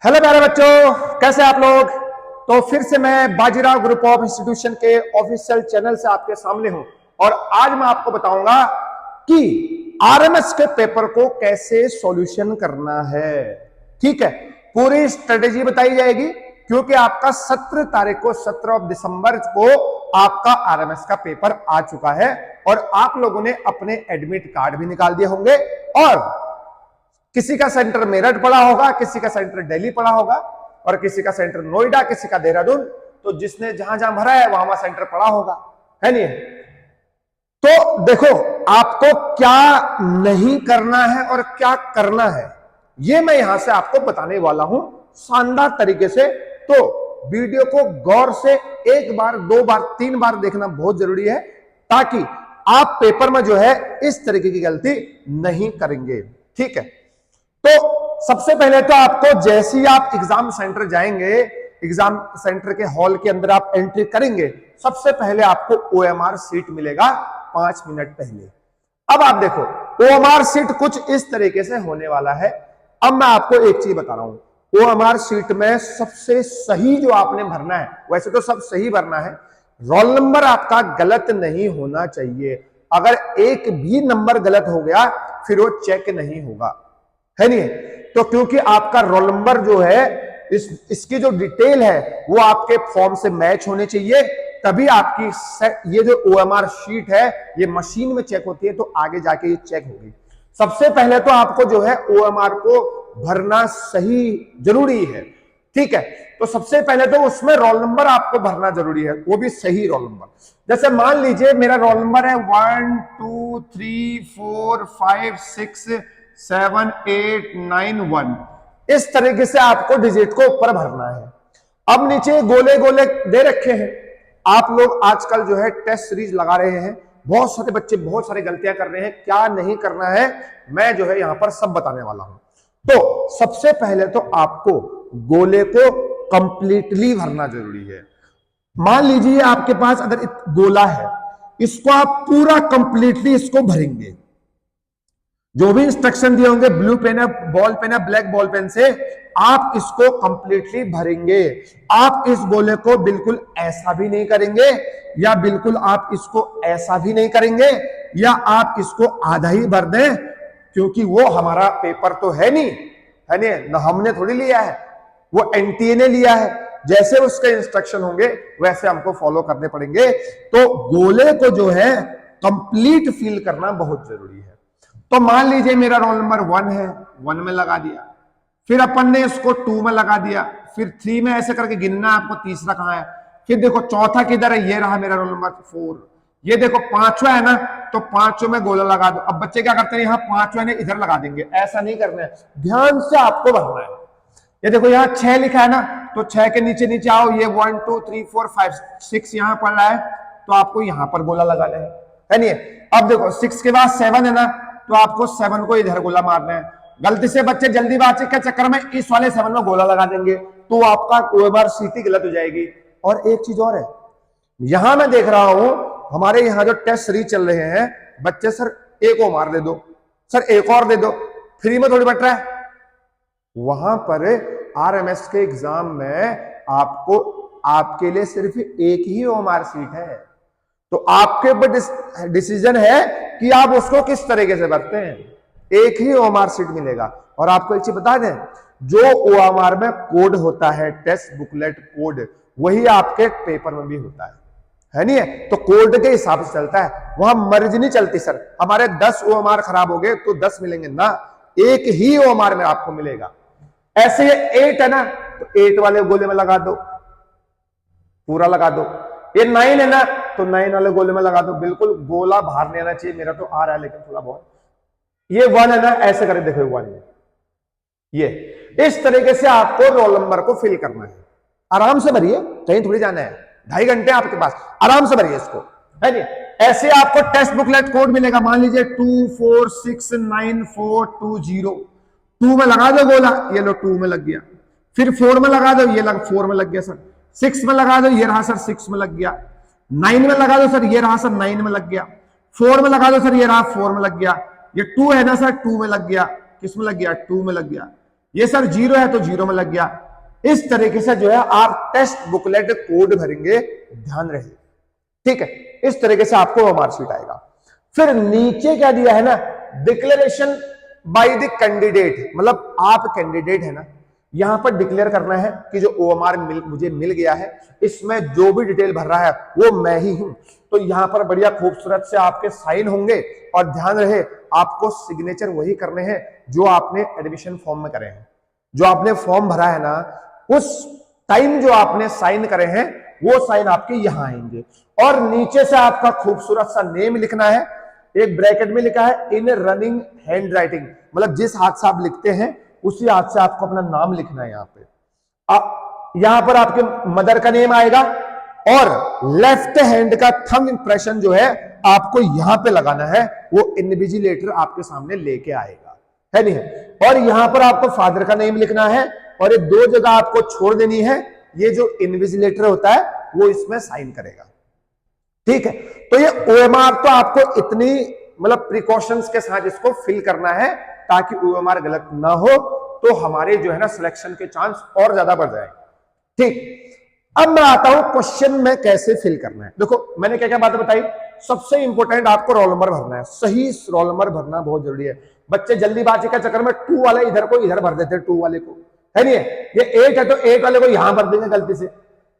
Hello प्यारे बच्चों, कैसे आप लोग। तो फिर से मैं बाजीराव ग्रुप ऑफ इंस्टीट्यूशन के ऑफिशियल चैनल से आपके सामने हूं और आज मैं आपको बताऊंगा कि आरएमएस के पेपर को कैसे सॉल्यूशन करना है। ठीक है, पूरी स्ट्रेटेजी बताई जाएगी क्योंकि आपका 17 तारीख को 17 दिसंबर को आपका आरएमएस का पेपर आ चुका है और आप लोगों ने अपने एडमिट कार्ड भी निकाल दिए होंगे और किसी का सेंटर मेरठ पड़ा होगा, किसी का सेंटर दिल्ली पड़ा होगा और किसी का सेंटर नोएडा, किसी का देहरादून। तो जिसने जहां जहां भरा है वहां सेंटर पड़ा होगा, है नहीं। तो देखो, आपको क्या नहीं करना है और क्या करना है ये मैं यहां से आपको बताने वाला हूं शानदार तरीके से। तो वीडियो को गौर से एक बार, दो बार, तीन बार देखना बहुत जरूरी है ताकि आप पेपर में जो है इस तरीके की गलती नहीं करेंगे। ठीक है, तो सबसे पहले तो आपको जैसे ही आप एग्जाम सेंटर जाएंगे, एग्जाम सेंटर के हॉल के अंदर आप एंट्री करेंगे, सबसे पहले आपको ओएमआर सीट मिलेगा 5 मिनट पहले। अब आप देखो, ओएमआर सीट कुछ इस तरीके से होने वाला है। अब मैं आपको एक चीज बता रहा हूं, ओएमआर सीट में सबसे सही जो आपने भरना है, वैसे तो सब सही भरना है, रोल नंबर आपका गलत नहीं होना चाहिए। अगर एक भी नंबर गलत हो गया फिर वो चेक नहीं होगा, है नहीं। तो क्योंकि आपका रोल नंबर जो है, इसकी जो डिटेल है वो आपके फॉर्म से मैच होने चाहिए, तभी आपकी ये जो ओएमआर शीट है ये मशीन में चेक होती है, तो आगे जाके ये चेक होगी। सबसे पहले तो आपको जो है ओएमआर को भरना सही जरूरी है। ठीक है, तो सबसे पहले तो उसमें रोल नंबर आपको भरना जरूरी है, वो भी सही रोल नंबर। जैसे मान लीजिए मेरा रोल नंबर है 1 2 3 4 5 6 7 8 9 1। इस तरीके से आपको डिजिट को ऊपर भरना है। अब नीचे गोले गोले दे रखे हैं। आप लोग आजकल जो है टेस्ट सीरीज लगा रहे हैं, बहुत सारे बच्चे बहुत सारी गलतियां कर रहे हैं। क्या नहीं करना है मैं जो है यहां पर सब बताने वाला हूं। तो सबसे पहले तो आपको गोले को कंप्लीटली भरना जरूरी है। मान लीजिए आपके पास अगर गोला है, इसको आप पूरा कंप्लीटली इसको भरेंगे। जो भी इंस्ट्रक्शन दिए होंगे, ब्लू पेन है, बॉल पेन है, ब्लैक बॉल पेन से आप इसको कंप्लीटली भरेंगे। आप इस गोले को बिल्कुल ऐसा भी नहीं करेंगे या बिल्कुल आप इसको ऐसा भी नहीं करेंगे या आप इसको आधा ही भर दें, क्योंकि वो हमारा पेपर तो है नहीं, है नहीं ना, हमने थोड़ी लिया है, वो एनटीए ने लिया है। जैसे उसके इंस्ट्रक्शन होंगे वैसे हमको फॉलो करने पड़ेंगे। तो गोले को जो है कंप्लीट फिल करना बहुत जरूरी है। तो मान लीजिए मेरा रोल नंबर 1 है, 1 में लगा दिया, फिर अपन ने इसको 2 में लगा दिया, फिर 3 में ऐसे करके गिनना आपको तीसरा कहां है, फिर देखो चौथा किधर है, ये रहा मेरा रोल नंबर 4। ये देखो 5वां है ना, तो 5वें में गोला लगा दो। अब बच्चे क्या करते हैं, यहाँ 5वें ने इधर लगा देंगे, ऐसा नहीं करना है, ध्यान से आपको भरना है। ये देखो यहाँ 6 लिखा है ना, तो 6 के नीचे नीचे आओ, ये 1 2 3 4 5 6 यहाँ पड़ रहा है, तो आपको यहाँ पर गोला लगाना है नहीं। अब देखो 6 के बाद 7 है ना, तो आपको 7 को इधर गोला मारना है। गलती से बच्चे जल्दीबाजी के चक्कर में इस वाले 7 में गोला लगा देंगे, तो आपका ओएमआर सीट ही गलत हो जाएगी। और एक चीज और है, यहां मैं देख रहा हूं हमारे यहाँ जो टेस्ट सीरीज चल रहे हैं, बच्चे सर एक और मार दे दो, सर एक और दे दो, फ्री में थोड़ी बट रहा है। वहां पर आरएमएस के एग्जाम में आपको आपके लिए सिर्फ एक ही ओएमआर सीट है, तो आपके ऊपर डिसीजन है कि आप उसको किस तरीके से भरते हैं। एक ही ओएमआर सीट मिलेगा। और आपको एक चीज बता दें, जो ओएमआर में कोड होता है, टेस्ट बुकलेट कोड, वही आपके पेपर में भी होता है नहीं है। तो कोड के हिसाब से चलता है, वहां मर्जी नहीं चलती सर हमारे 10 ओएमआर खराब हो गए तो 10 मिलेंगे ना, एक ही ओएमआर में आपको मिलेगा। ऐसे 8 है ना, तो 8 वाले गोले में लगा दो, पूरा लगा दो। ये 9 है ना, तो 9 वाले गोले में लगा दो, बिल्कुल गोला बाहर नहीं आना चाहिए। मेरा तो आ रहा है लेकिन थोड़ा बहुत। ये 1 है ना, ऐसे करके देखो 1, ये इस तरीके से आपको रोल नंबर को फिल करना है। आराम से भरिए, कहीं थोड़ी जाना है, 2.5 घंटे आपके पास, आराम से भरिए इसको, है नहीं। ऐसे आपको टेस्ट बुकलेट कोड मिलेगा, मान लीजिए 2 4 6 9 4 2 0। 2 में लगा दो गोला, ये लो 2 में लग गया। फिर 4 में लगा दो, ये 4 में लग गया सर। 6 में लगा दो, ये रहा सर 6 में लग गया। 9 में लगा दो सर, ये रहा सर 9 में लग गया। 4 में लगा दो सर, ये रहा 4 में लग गया। ये 2 है ना सर, 2 में लग गया। किस में लग गया, 2 में लग गया। ये सर 0 है तो 0 में लग गया। इस तरीके से जो है आप टेस्ट बुकलेट कोड भरेंगे, ध्यान रहे, ठीक है। इस तरीके से आपको मार्कशीट आएगा। फिर नीचे क्या दिया है ना, डिक्लेरेशन बाय द कैंडिडेट, मतलब आप कैंडिडेट है ना, यहां पर डिक्लेयर करना है कि जो ओएमआर मुझे मिल गया है, इसमें जो भी डिटेल भर रहा है वो मैं ही हूं। तो यहां पर बढ़िया खूबसूरत से आपके साइन होंगे, और ध्यान रहे आपको सिग्नेचर वही करने हैं जो आपने एडमिशन फॉर्म में करे हैं। जो आपने फॉर्म भरा है ना, उस टाइम जो आपने साइन करे हैं वो साइन आपके यहां आएंगे। और नीचे से आपका खूबसूरत सा नेम लिखना है। एक ब्रैकेट में लिखा है इन रनिंग हैंड राइटिंग, मतलब जिस हाथ से आप लिखते हैं उसी हाथ से आपको अपना नाम लिखना है। यहां पे यहां पर आपके मदर का नेम आएगा, और लेफ्ट हैंड का थंब इंप्रेशन जो है आपको यहां पे लगाना है, वो इन्विजिलेटर आपके सामने लेके आएगा, है नहीं है। और यहां पर आपको फादर का नेम लिखना है, और ये 2 जगह आपको छोड़ देनी है। ये जो इन्विजिलेटर होता है वो इसमें साइन करेगा, ठीक है। तो ये ओएमआर तो आपको इतनी मतलब प्रिकॉशंस के साथ इसको फिल करना है ताकि ओएमआर गलत ना हो, तो हमारे जो है ना सिलेक्शन के चांस और ज्यादा बढ़ जाए, ठीक। अब मैं आता हूं क्वेश्चन में कैसे फिल करना है। देखो मैंने क्या क्या बातें बताई। सबसे इंपॉर्टेंट आपको रोल नंबर भरना है, सही रोल नंबर भरना बहुत जरूरी है। बच्चे जल्दीबाजी के चक्कर में 2 वाले इधर को इधर भर देते हैं, 2 वाले को, है नहीं है। ये 8 है तो 8 वाले को यहां भर देंगे गलती से,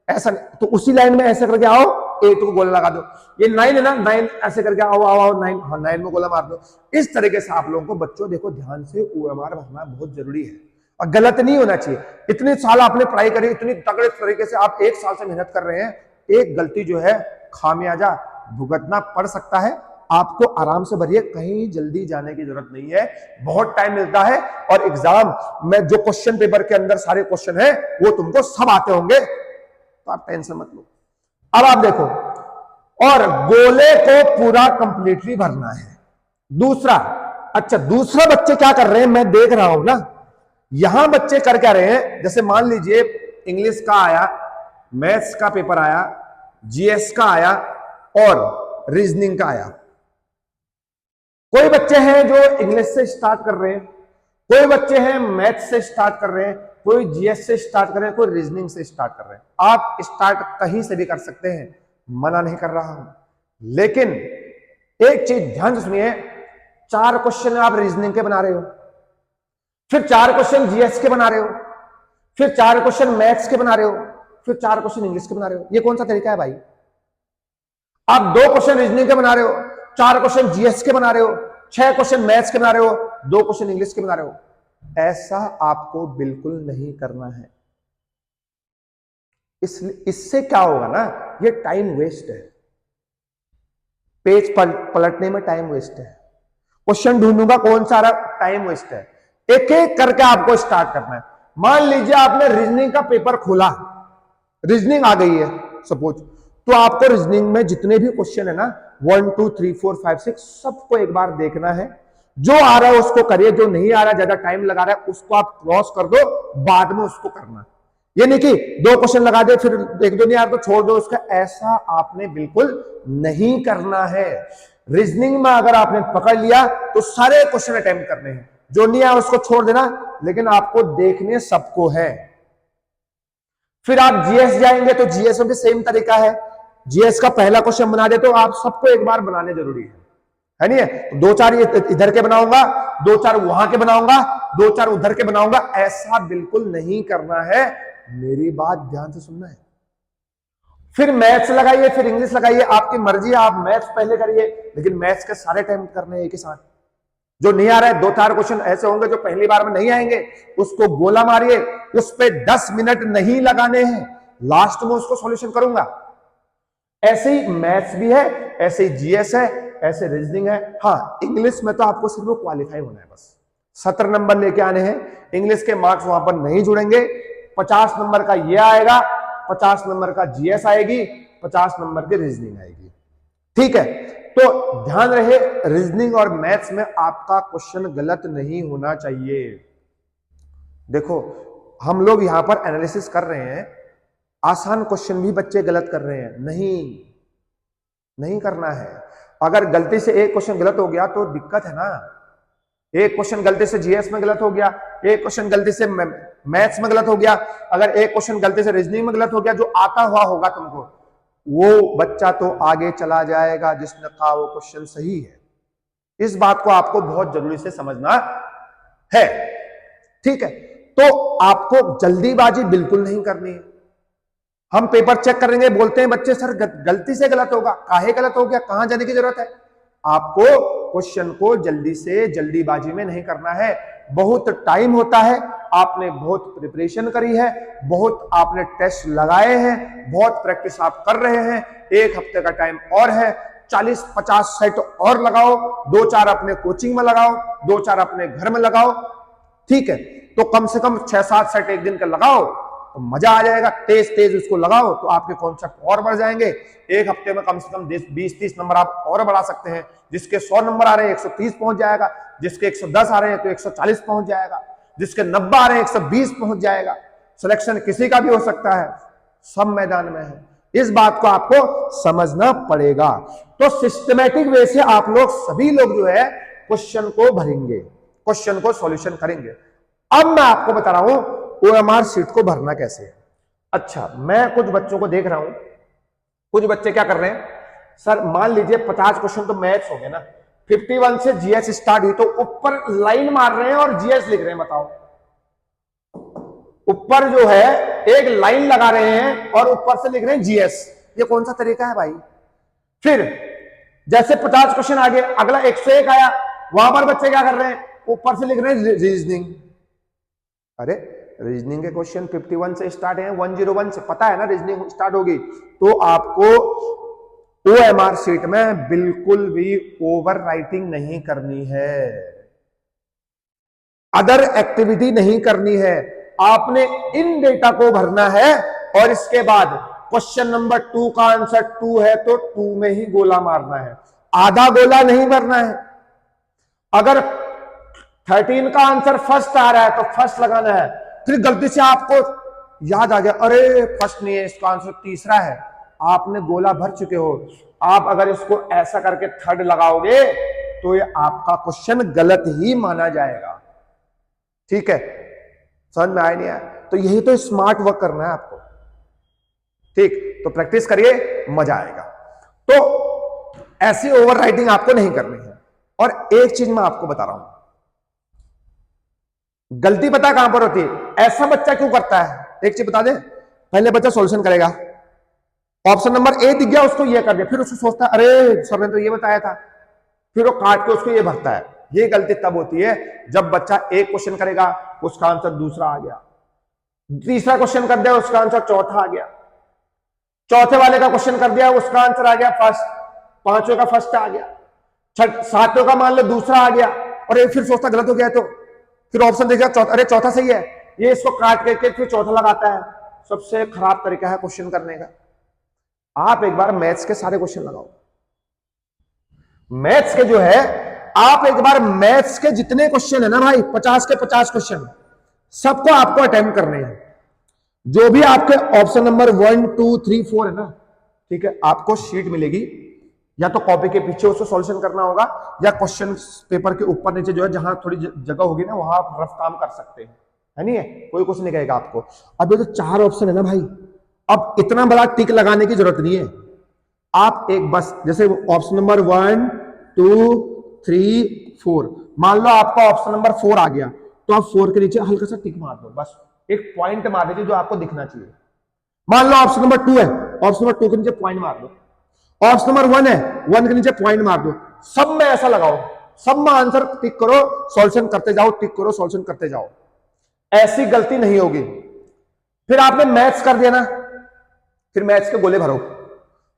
ऐसा नहीं। तो उसी लाइन में ऐसे करके आओ, 8 को गोला लगा दो। ये 9 है ना, 9 ऐसे करके आओ आओ आओ 9, हाँ 9 में गोला मार दो। इस तरीके से आप लोगों को बच्चों देखो ध्यान से ओएमआर भरना बहुत जरूरी है, और गलत नहीं होना चाहिए। इतने साल आपने पढ़ाई करी, इतनी तगड़े तरीके से आप 1 साल से मेहनत कर रहे हैं, एक गलती जो है खामियाजा भुगतना पड़ सकता है। आपको आराम से भरिए, कहीं जल्दी जाने की जरूरत नहीं है, बहुत टाइम मिलता है। और एग्जाम में जो क्वेश्चन पेपर के अंदर सारे क्वेश्चन है वो तुमको सब आते होंगे, तो आप टेंशन मत लो। अब आप देखो, और गोले को पूरा कंप्लीटली भरना है। दूसरा, अच्छा दूसरा बच्चे क्या कर रहे हैं मैं देख रहा हूं ना, यहां बच्चे कर क्या रहे हैं, जैसे मान लीजिए इंग्लिश का आया, मैथ्स का पेपर आया, जीएस का आया और रीजनिंग का आया। कोई बच्चे हैं जो इंग्लिश से स्टार्ट कर रहे हैं, कोई बच्चे हैं मैथ्स से स्टार्ट कर रहे हैं, कोई जीएस से स्टार्ट कर रहे हैं, कोई रीजनिंग से स्टार्ट कर रहे हैं। आप स्टार्ट कहीं से भी कर सकते हैं, मना नहीं कर रहा हूं, लेकिन एक चीज ध्यान से सुनिए, 4 क्वेश्चन आप रीजनिंग के बना रहे हो, फिर 4 क्वेश्चन जीएस के बना रहे हो, फिर 4 क्वेश्चन मैथ्स के बना रहे हो, फिर 4 क्वेश्चन इंग्लिश के बना रहे हो। ये कौन सा तरीका है भाई? आप 2 क्वेश्चन रीजनिंग के बना रहे हो, 4 क्वेश्चन जीएस के बना रहे हो, 6 क्वेश्चन मैथ्स के बना रहे हो, 2 क्वेश्चन इंग्लिश के बना रहे हो। ऐसा आपको बिल्कुल नहीं करना है। इससे क्या होगा ना, ये टाइम वेस्ट है, पेज पलटने में टाइम वेस्ट है, क्वेश्चन ढूंढूंगा कौन सा रहा, टाइम वेस्ट है। एक एक करके आपको स्टार्ट करना है। मान लीजिए आपने रीजनिंग का पेपर खोला, रीजनिंग आ गई है सपोज, तो आपको रीजनिंग में जितने भी क्वेश्चन है ना 1 2 3 4 5 6 सबको एक बार देखना है। जो आ रहा है उसको करिए, जो नहीं आ रहा ज्यादा टाइम लगा रहा है उसको आप क्रॉस कर दो, बाद में उसको करना। ये नहीं कि 2 क्वेश्चन लगा दे फिर 1-2 नहीं आ रहा तो छोड़ दो उसका, ऐसा आपने बिल्कुल नहीं करना है। रीजनिंग में अगर आपने पकड़ लिया तो सारे क्वेश्चन अटेम्प्ट करने हैं, जो नहीं आया उसको छोड़ देना, लेकिन आपको देखने सबको है। फिर आप जीएस जाएंगे तो जीएस में भी सेम तरीका है, जीएस का पहला क्वेश्चन बना दे तो आप सबको एक बार बनाने जरूरी है नहीं है। 2-4 इधर के बनाऊंगा, 2-4 वहां के बनाऊंगा, 2-4 उधर के बनाऊंगा, ऐसा बिल्कुल नहीं करना है। मेरी बात ध्यान से सुनना है। फिर मैथ्स लगाइए, फिर इंग्लिश लगाइए, आपकी मर्जी है, आप मैथ्स पहले करिए, लेकिन मैथ्स के सारे टाइम करने हैं एक ही साथ। जो नहीं आ रहा है 2-4 क्वेश्चन ऐसे होंगे जो पहली बार में नहीं आएंगे, उसको गोला मारिए, उस पर 10 मिनट नहीं लगाने हैं, लास्ट में उसको सॉल्यूशन करूंगा। ऐसे ही मैथ्स भी है, ऐसे ही जीएस है, ऐसे रीजनिंग है। हाँ इंग्लिश में तो आपको सिर्फ क्वालिफाई होना है, बस 70 नंबर लेके आने हैं। इंग्लिश के मार्क्स वहां पर नहीं जुड़ेंगे। 50 नंबर का ये आएगा, 50 नंबर का जीएस आएगी, 50 नंबर की रीजनिंग आएगी, ठीक है। तो ध्यान रहे रीजनिंग और मैथ्स में आपका क्वेश्चन गलत नहीं होना चाहिए। देखो हम लोग यहां पर एनालिसिस कर रहे हैं, आसान क्वेश्चन भी बच्चे गलत कर रहे हैं, नहीं करना है। अगर गलती से एक क्वेश्चन गलत हो गया तो दिक्कत है ना, एक क्वेश्चन गलती से जीएस में गलत हो गया, एक क्वेश्चन गलती से मैथ्स में गलत हो गया, अगर एक क्वेश्चन गलती से रीजनिंग में गलत हो गया, जो आता हुआ होगा तुमको, वो बच्चा तो आगे चला जाएगा जिसने कहा वो क्वेश्चन सही है। इस बात को आपको बहुत जरूरी से समझना है, ठीक है। तो आपको जल्दीबाजी बिल्कुल नहीं करनी है। हम पेपर चेक करेंगे, बोलते हैं बच्चे सर गलती से गलत होगा, काहे गलत हो गया, कहां जाने की जरूरत है। आपको क्वेश्चन को जल्दी से जल्दीबाजी में नहीं करना है। बहुत टाइम होता है, आपने बहुत प्रिपरेशन करी है, बहुत आपने टेस्ट लगाए हैं, बहुत प्रैक्टिस आप कर रहे हैं, एक हफ्ते का टाइम और है, 40-50 सेट और लगाओ, 2-4 अपने कोचिंग में लगाओ, 2-4 अपने घर में लगाओ, ठीक है। तो कम से कम 6-7 सेट एक दिन का लगाओ तो मजा आ जाएगा। तेज तेज उसको लगाओ तो आपके कॉन्सेप्ट और बढ़ जाएंगे। एक हफ्ते में कम से कम 20-30 नंबर आप और बढ़ा सकते हैं। जिसके 100 नंबर आ रहे हैं 130 पहुंच जाएगा, जिसके 110 आ रहे हैं तो 140 पहुंच जाएगा, जिसके 90 आ रहे हैं 120 पहुंच जाएगा। सिलेक्शन किसी का भी हो सकता है, सब मैदान में है। इस बात को आपको समझना पड़ेगा। तो सिस्टमैटिक वे से आप लोग सभी लोग जो है क्वेश्चन को भरेंगे, क्वेश्चन को सॉल्यूशन करेंगे। अब मैं आपको बता रहा हूं ओएमआर शीट को भरना कैसे है। अच्छा, मैं कुछ बच्चों को देख रहा हूं, कुछ बच्चे क्या कर रहे हैं, सर मान लीजिए 50 क्वेश्चन तो मैथ्स हो गए ना, 51 से जीएस स्टार्ट हुई तो ऊपर लाइन मार रहे हैं और जीएस लिख रहे हैं। बताओ, ऊपर जो है एक लाइन लगा रहे हैं और ऊपर से लिख रहे हैं जीएस। ये कौन सा तरीका है भाई। फिर जैसे 50 क्वेश्चन आ गए, अगला 101 आया, वहां पर बच्चे क्या कर रहे हैं, ऊपर से लिख रहे हैं रीजनिंग। अरे रीजनिंग के क्वेश्चन 51 से स्टार्ट है, 101 से, पता है ना रीजनिंग स्टार्ट होगी। तो आपको ओएमआर शीट में बिल्कुल भी ओवर राइटिंग नहीं करनी है, अदर एक्टिविटी नहीं करनी है। आपने इन डेटा को भरना है और इसके बाद क्वेश्चन नंबर 2 का आंसर 2 है तो 2 में ही गोला मारना है, आधा गोला नहीं भरना है। अगर 13 का आंसर फर्स्ट आ रहा है तो फर्स्ट लगाना है। फिर गलती से आपको याद आ गया, अरे फर्स्ट नहीं है, इसका आंसर तीसरा है, आपने गोला भर चुके हो। आप अगर इसको ऐसा करके थर्ड लगाओगे तो ये आपका क्वेश्चन गलत ही माना जाएगा, ठीक है। समझ में आया नहीं आया? तो यही तो स्मार्ट वर्क करना है आपको, ठीक। तो प्रैक्टिस करिए, मजा आएगा। तो ऐसी ओवर राइटिंग आपको नहीं करनी है। और एक चीज मैं आपको बता रहा हूं, गलती पता कहां पर होती है, ऐसा बच्चा क्यों करता है। एक चीज बता दे, पहले बच्चा सॉल्यूशन करेगा, ऑप्शन नंबर ए दिख गया उसको ये कर दिया, फिर उसको सोचता है अरे सर ने तो ये बताया था, फिर वो काट के उसको ये भरता है। ये गलती तब होती है जब बच्चा एक क्वेश्चन करेगा उसका आंसर दूसरा आ गया, तीसरा क्वेश्चन कर दिया उसका आंसर चौथा आ गया, चौथे वाले का क्वेश्चन कर दिया उसका आंसर आ गया फर्स्ट, पांचों का फर्स्ट आ गया, सातों का मान लो दूसरा आ गया, और एक फिर सोचता गलत हो गया, तो फिर ऑप्शन देखा अरे चौथा सही है, ये इसको काट करके फिर चौथा लगाता है। सबसे खराब तरीका है क्वेश्चन करने का। आप एक बार मैथ्स के सारे क्वेश्चन लगाओ, मैथ्स के जो है, आप एक बार मैथ्स के जितने क्वेश्चन है ना भाई, 50 के 50 क्वेश्चन सबको आपको अटेम्प्ट करने हैं। जो भी आपके ऑप्शन नंबर 1, 2, 3, 4 है ना, ठीक है, आपको शीट मिलेगी, या तो कॉपी के पीछे उसको सॉल्यूशन करना होगा, या क्वेश्चन पेपर के ऊपर नीचे जो है जहां थोड़ी जगह होगी ना वहां आप रफ काम कर सकते हैं, है नहीं है, कोई कुछ नहीं कहेगा आपको। अब ये तो 4 ऑप्शन है ना भाई, अब इतना बड़ा टिक लगाने की जरूरत नहीं है। आप एक बस जैसे ऑप्शन नंबर 1, 2, 3, 4, मान लो आपका ऑप्शन नंबर 4 आ गया, तो आप 4 के नीचे हल्का सा टिक मार दो, बस एक पॉइंट मार दीजिए जो आपको दिखना चाहिए। मान लो ऑप्शन नंबर 2 है, ऑप्शन नंबर 2 के नीचे पॉइंट मार दो, ऑप्शन नंबर 1 है, 1 के नीचे पॉइंट मार दो, सब में ऐसा लगाओ, सब में आंसर टिक करो, सॉल्यूशन करते जाओ, टिक करो, सॉल्यूशन करते जाओ, ऐसी गलती नहीं होगी। फिर आपने मैथ्स कर दिया ना, फिर मैथ्स के गोले भरो,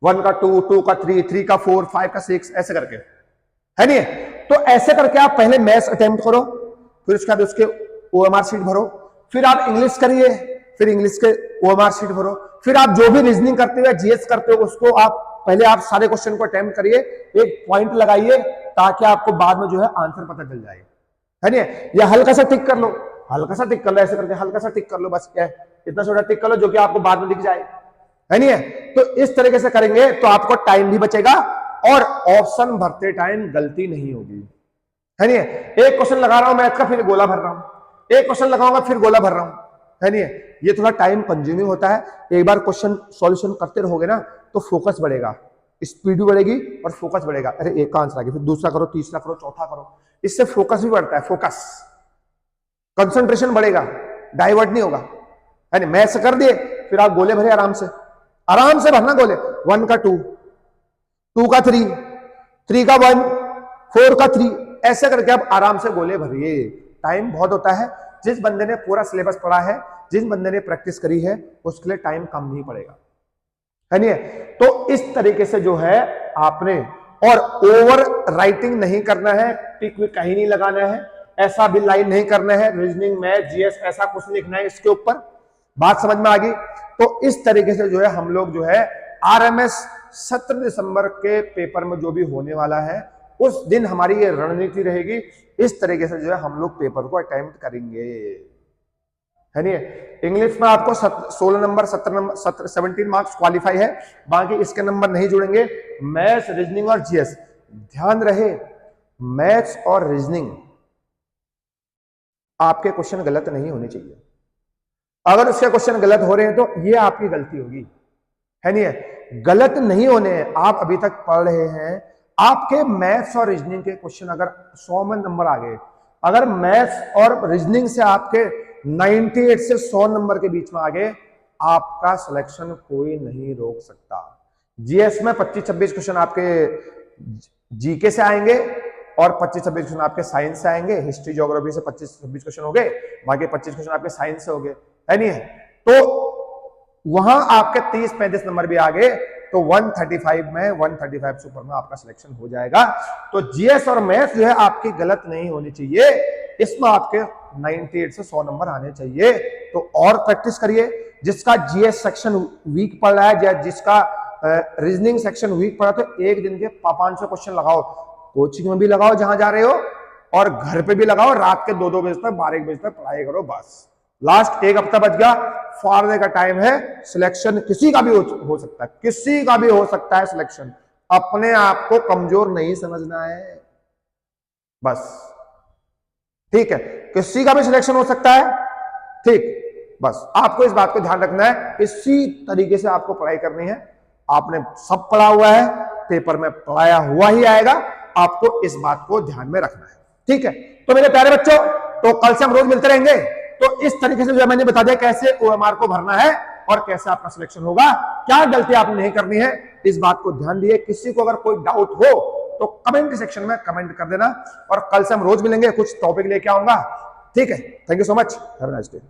1 का 2, 2 का 3, 3 का 4, 5 का 6, ऐसे करके, है नहीं। तो ऐसे करके आप पहले मैथ्स अटेम्प्ट करो, फिर उसके बाद उसके ओएमआर शीट भरो, फिर आप इंग्लिश करिए, फिर इंग्लिश के ओएमआर शीट भरो, फिर आप जो भी रीजनिंग करते हो, जीएस करते हो, उसको आप पहले आप सारे क्वेश्चन को अटेम्प्ट करिए, एक पॉइंट लगाइए, ताकि आपको बाद में जो है आंसर पता चल जाए, है नहीं। या हल्का सा टिक कर लो, हल्का सा टिक कर लो, ऐसे करके हल्का सा टिक कर लो, बस क्या है, इतना छोटा टिक कर लो जो कि आपको बाद में दिख जाए, है नहीं है। तो इस तरीके से करेंगे तो आपको टाइम भी बचेगा और ऑप्शन भरते टाइम गलती नहीं होगी। है नहीं? एक क्वेश्चन लगा रहा हूं मैथ का, फिर गोला भर रहा हूं, एक क्वेश्चन लगाऊंगा फिर गोला भर रहा हूं, है नहीं? ये थोड़ा टाइम कंज्यूमिंग होता है। एक बार क्वेश्चन सॉल्यूशन करते रहोगे ना तो फोकस बढ़ेगा, स्पीड भी बढ़ेगी और फोकस बढ़ेगा। अरे एक का आंसर आ गया, फिर दूसरा करो, तीसरा करो, चौथा करो, इससे फोकस भी बढ़ता है, फोकस, कंसंट्रेशन बढ़ेगा, डाइवर्ट नहीं होगा, है नहीं? मैथ से कर दिए, फिर आप गोले भरे आराम से, आराम से भरना गोले, 1 का 2, 2 का 3, 3 का 1, 4 का 3, ऐसे करके आप आराम से गोले भरिए। टाइम बहुत होता है, जिस बंदे ने पूरा सिलेबस पढ़ा है, जिस बंदे ने प्रैक्टिस करी है, उसके लिए टाइम कम नहीं पड़ेगा, है नहीं? तो इस तरीके से जो है आपने, और ओवर राइटिंग नहीं करना है, टिक भी कहीं नहीं लगाना है, ऐसा भी लाइन नहीं करना है, रीजनिंग मैथ जीएस ऐसा कुछ लिखना है इसके ऊपर। बात समझ में आ गई? तो इस तरीके से जो है हम लोग जो है आरएमएस 17 दिसंबर के पेपर में जो भी होने वाला है, उस दिन हमारी ये रणनीति रहेगी, इस तरीके से जो है हम लोग पेपर को अटेम्प्ट करेंगे, है नहीं? इंग्लिश में आपको 16 नंबर 17 मार्क्स क्वालिफाई है, बाकी इसके नंबर नहीं जुड़ेंगे। मैथ्स, रीजनिंग और जीएस, ध्यान रहे मैथ्स और रीजनिंग आपके क्वेश्चन गलत नहीं होने चाहिए। अगर उसके क्वेश्चन गलत हो रहे हैं तो ये आपकी गलती होगी, है नहीं? गलत नहीं होने हैं, आप अभी तक पढ़ रहे हैं, आपके मैथ्स और रीजनिंग के क्वेश्चन अगर 100 में नंबर आ गए, अगर मैथ्स और रीजनिंग से आपके 98 से 100 नंबर के बीच में आ गए, आपका सिलेक्शन कोई नहीं रोक सकता। जीएस में 25-26 क्वेश्चन आपके जीके से आएंगे और 25-26 क्वेश्चन आपके साइंस से आएंगे, हिस्ट्री ज्योग्राफी से 25-26 क्वेश्चन हो गए, बाकी 25 क्वेश्चन आपके साइंस से हो गए, है नहीं? तो वहां आपके 30-35 नंबर भी आ गए तो 135 में 135 से ऊपर में आपका सिलेक्शन हो जाएगा। तो जीएस और मैथ्स जो है आपकी गलत नहीं होनी चाहिए, इसमें आपके 98 से 100 नंबर आने चाहिए। तो और प्रैक्टिस करिए, जिसका जीएस सेक्शन वीक पड़ रहा है या जिसका रीजनिंग सेक्शन वीक पड़ा, तो एक दिन के 500 क्वेश्चन लगाओ, कोचिंग में भी लगाओ जहां जा रहे हो, और घर पे भी लगाओ, रात के 2-2 बजे तक 12 बजे तक पढ़ाई करो। बस लास्ट एक हफ्ता बच गया, फाड़ने का टाइम है। सिलेक्शन किसी का भी हो सकता है, किसी का भी हो सकता है सिलेक्शन। अपने आप को कमजोर नहीं समझना है, बस, ठीक है? किसी का भी सिलेक्शन हो सकता है, ठीक? बस आपको इस बात को ध्यान रखना है, इसी तरीके से आपको पढ़ाई करनी है। आपने सब पढ़ा हुआ है, पेपर में पढ़ाया हुआ ही आएगा, आपको इस बात को ध्यान में रखना है, ठीक है? तो मेरे प्यारे बच्चों, तो कल से हम रोज मिलते रहेंगे। तो इस तरीके से जो मैंने बता दिया कैसे ओएमआर को भरना है और कैसे आपका सिलेक्शन होगा, क्या गलती आपने नहीं करनी है, इस बात को ध्यान दिए। किसी को अगर कोई डाउट हो तो कमेंट सेक्शन में कमेंट कर देना, और कल से हम रोज मिलेंगे, कुछ टॉपिक लेके आऊंगा, ठीक है? Thank you so much, have a nice day.